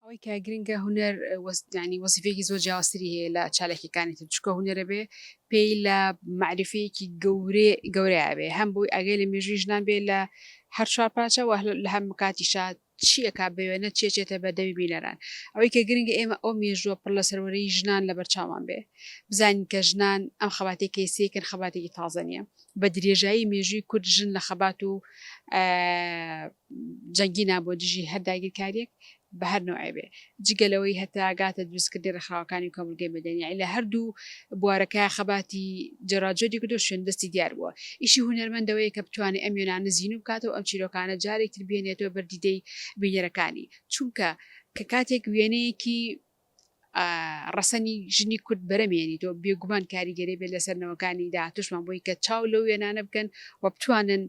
ئەوەی کە گرنگە هونەر ینی وەزیفەیەکی زۆر جیاوازتری هەیە لە چالێکیەکانی تر چکە هونەرە بێ پێی لە معرفەیەکی گەورەیە بێ هەم بۆی ئەگەی لە مێژووی ژنان بێ لە هەر چوار پارچەوە لە هەم کاتیشا چیەکە بوێنە چێتە بەردەوی بینەران ئەوەی کە گرنگە ئێمە ئەو مێژووە پڕ لە سەروەرەی ژنان لە بەرچاومان بێ بزانین کە ژنان ئەم خەباتێک کەسیەکەن خەباتێکی تازە نیە بە درێژایی مێژووی کورد ژن لە خەبات و جەنگی نابۆ دژی هەر داگیرکاریەک بە هەر نوعی بێ جگەلەوەی هەتا ئاگاتە دروستکردی ڕێکخراوەکانی کۆمەلگەی مەدەنی لە هەردوو بوارەکە خەباتی جێراجۆری کرد و شوێندەستی دیار بووە ئیشی هونەرمەندەوەی کە بتوانێت ئەم وێنانە زین و بکاتەوە ئەم چیرۆکانە جارێک تر بێنێتەوە بەردیدەی بینەرەکانی چونکە کە کاتێک وێنەیەکی ڕەسەنی ژنی کورد بەرەمێنیتەوە بێگومان کاریگەری بێت لەسەرنەوەکانی داهاتوشمان بۆی کە چاو لەو وێنانە بکەن و بتوانن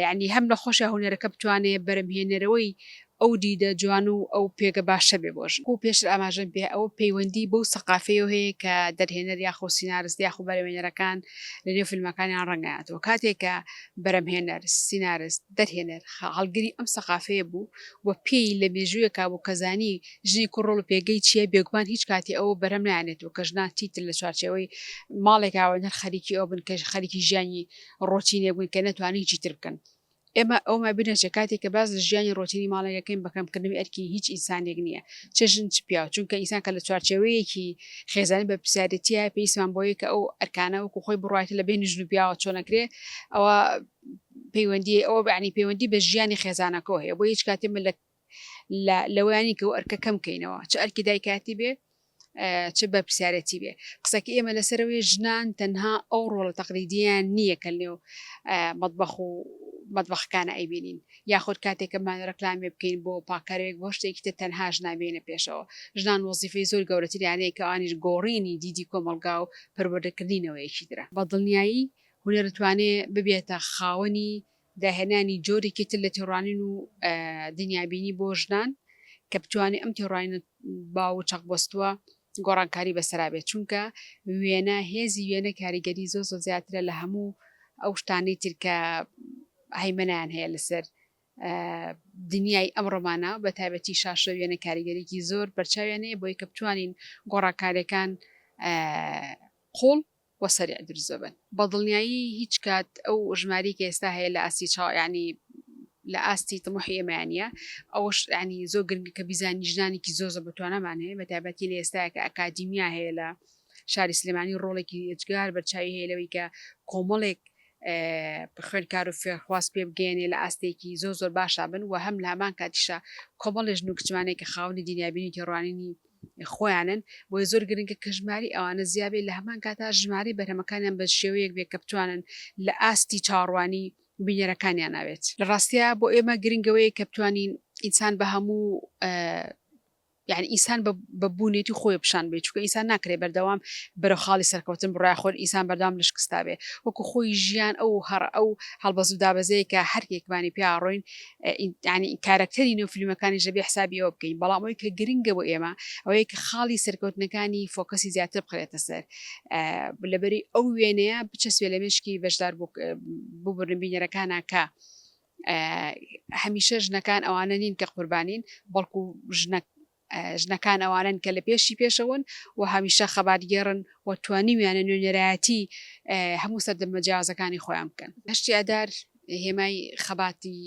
ینی هەم لە خۆشە هونەرەکە بتوانێت بەرەمهێنەرەوەی ئەو دیدە جوان و ئەو پێگە باشە بێ بۆژن و پێش ئاماژەم پێ ئەوە پەیوەندی بەو سەقافەیە هەیە کە دەرهێنەر یاخۆ سینارست یاخو بەرەمێنەرەکان لە نێو فیلمەکانیان ڕەنگایەتەوە کاتێکە بەرەمهێنەر سینارست دەرهێنەر هەڵگری ئەم سەقافەیە بوو و پێی لە مێژوویەکە بوو کەزانی ژنی کوڕۆڵ و پێگەی چییە بێگومان هیچ کاتی ئەوە بەرەم نایانێتەوە کە ژنان تیتر لە چوارچەوەی ماڵێکاوە هەر خەریکی ئەو بن کە خەریکی ژیانی ڕۆچینێ بوون کە نەتوانین چیتر بکەن ئێمە ئەومە بنەچێت کاتێک کە باز لە ژیانی ڕۆتینی ماڵەکەین بەکەمکردنەوەی ئەرکی هیچ ئینسانێک نییە چه ژن چ پیا چونکە ئینسان کە لە چوارچەوەیەکی خێزانی بە پرسیارەتیە پێویستمان بۆیە کە ئەو ئەرکانە وەکو خۆی بڕایەتە لە بینی ژن و پیاوە چۆنەکرێ ئەوە پەیوەندی ئەوە بەعنی پەیوەندی بە ژیانی خێزانەکە هەیە بۆ هیچ کاتێمە لەوانی کە ئەرکە کەم بکەینەوە چه ئەرکی دایکاتی بێ چ بە پرسیارەتی بێ قسەکە ئێمە لەسەرەوەی ژنان تەنها ئەو ڕۆڵە تەقلیدیان نییە کە لێو مەطبەخ و مەطبەخەکانە ئەیبینین یاخود کاتێکەمان ڕەکلامی بکەین بۆ پاکارێک بۆ شتێکی تر تەنها ژنابێنە پێشەوە ژنان وەزیفەی زۆر گەورەتریانەیە کە ئەوانیش گۆڕینی دیدی کۆمەلگا و پەروەردەکردنەوەیەکی درا بە دڵنیایی هونەر دەتوانێت ببێتە خاوەنی داهێنانی جۆرێکی تر لە تێڕوانین و دنیابینی بۆ ژنان کە بتوانێت ئەم تێڕوانینە باو و چەق بەستووە گۆڕانکاری بەسەرابێت چونکە وێنە هێزی وێنە کاریگەری زۆر زیاترە لە هەموو ئەو شتانەی ترکە هەیمەنیان هەیە لەسەر دنیای ئەمڕۆمانە بە تایبەتی شاشە وێنە کاریگەرێکی زۆر بەرچاویانەیە بۆی کە بتوانین گۆڕاکارەکان قوڵ وە سەریع درزەبن بە دڵنیایی هیچ کات ئەو ژماری کە ئێستا هەیە لە ئاستی ینی لە ئاستی تموحی ئێمەیانە ئەوش ینی زۆر گرنگە کە بیزانی ژنانێکی زۆزە بتوانەمان هەیە بە تایبەتی لە ئێستاە کە ئەکادیمیا هەیە لە شاری سلێمانی ڕۆڵێکی ئێجگار بەرچاوی هەیە لەوەی کە کۆمەڵێک خوێندکار و فێرخواست پێ بگەێنێ لە ئاستێکی زۆر باشا بن و هەم لە هەمان کاتیشا کۆمەڵێژ و کچمانێک کە خاوەنی دنیابینی تێڕوانینی خۆیانن بۆی زۆر گرنگە کە ژماری ئەوانە زیابێ لە هەمان کاتا ژماری بەرهەمەکانیان بە شێوەیەک بێت کە بتوانن لە ئاستی چاڕوانی بینەرەکانیان ناوێت لە ڕاستیە بۆ ئێمە گرنگەوەی کە بتوانین ئینسان بە هەموو یعنی ئینسان بەبوونێتی خۆی پیشان بێت چونکە ئینسان ناکرێت بەردەوام بەرە خاڵی سەرکەوتن بڕای خۆر ئینسان بەردەوام لە شکستا بێ وەکو خۆی ژیان ئەو هەر ئەو هەڵبەز و دابەزەیە کە هەرکێکمانی پیاڕۆین ینی کارکتەری نێو فیلمەکانی ژەبێ حسابی ئەوە بکەین بەڵام ئەوەی کە گرنگە بۆ ئێمە ئەوەیە کە خاڵی سەرکەوتنەکانی فۆکەسی زیاتر بخرێتە سەر لەبەری ئەو وێنەیە بچەسوێ لە مشکی بەشدار ببرن بینەرەکانە کە هەمیشە ژنەکان ئەوانە نین کە قوربانین بەڵکو ژنەکان ئەوانن کە لە پێشەون و هەمیشە خەباتگێڕن و توانی ویانە نوێنەرایەتی هەموو سەردەمە جیازەکانی خۆیان بکەن هەشتی ئادار هێمای خەباتی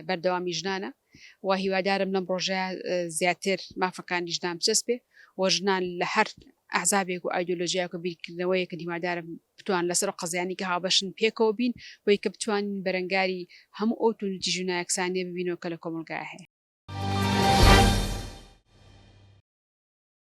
بەردەوامی ژنانە و هیوادارم لەم ڕۆژەیە زیاتر مافەکانی ژنان بچەسبێ و ژنان لە هەر ئەحزابێک و ئایدۆلۆژیاک و بیرکردنەوەیە کە هیوادارم بتوان لەسەر قەزیانی کە هاوبەشن پێکەوە بین بۆی کە بتوانین بەرەنگاری هەموو ئۆتونیتی ژنە یەکسانیە ببینەوە کە لە کۆمەلگای هەیە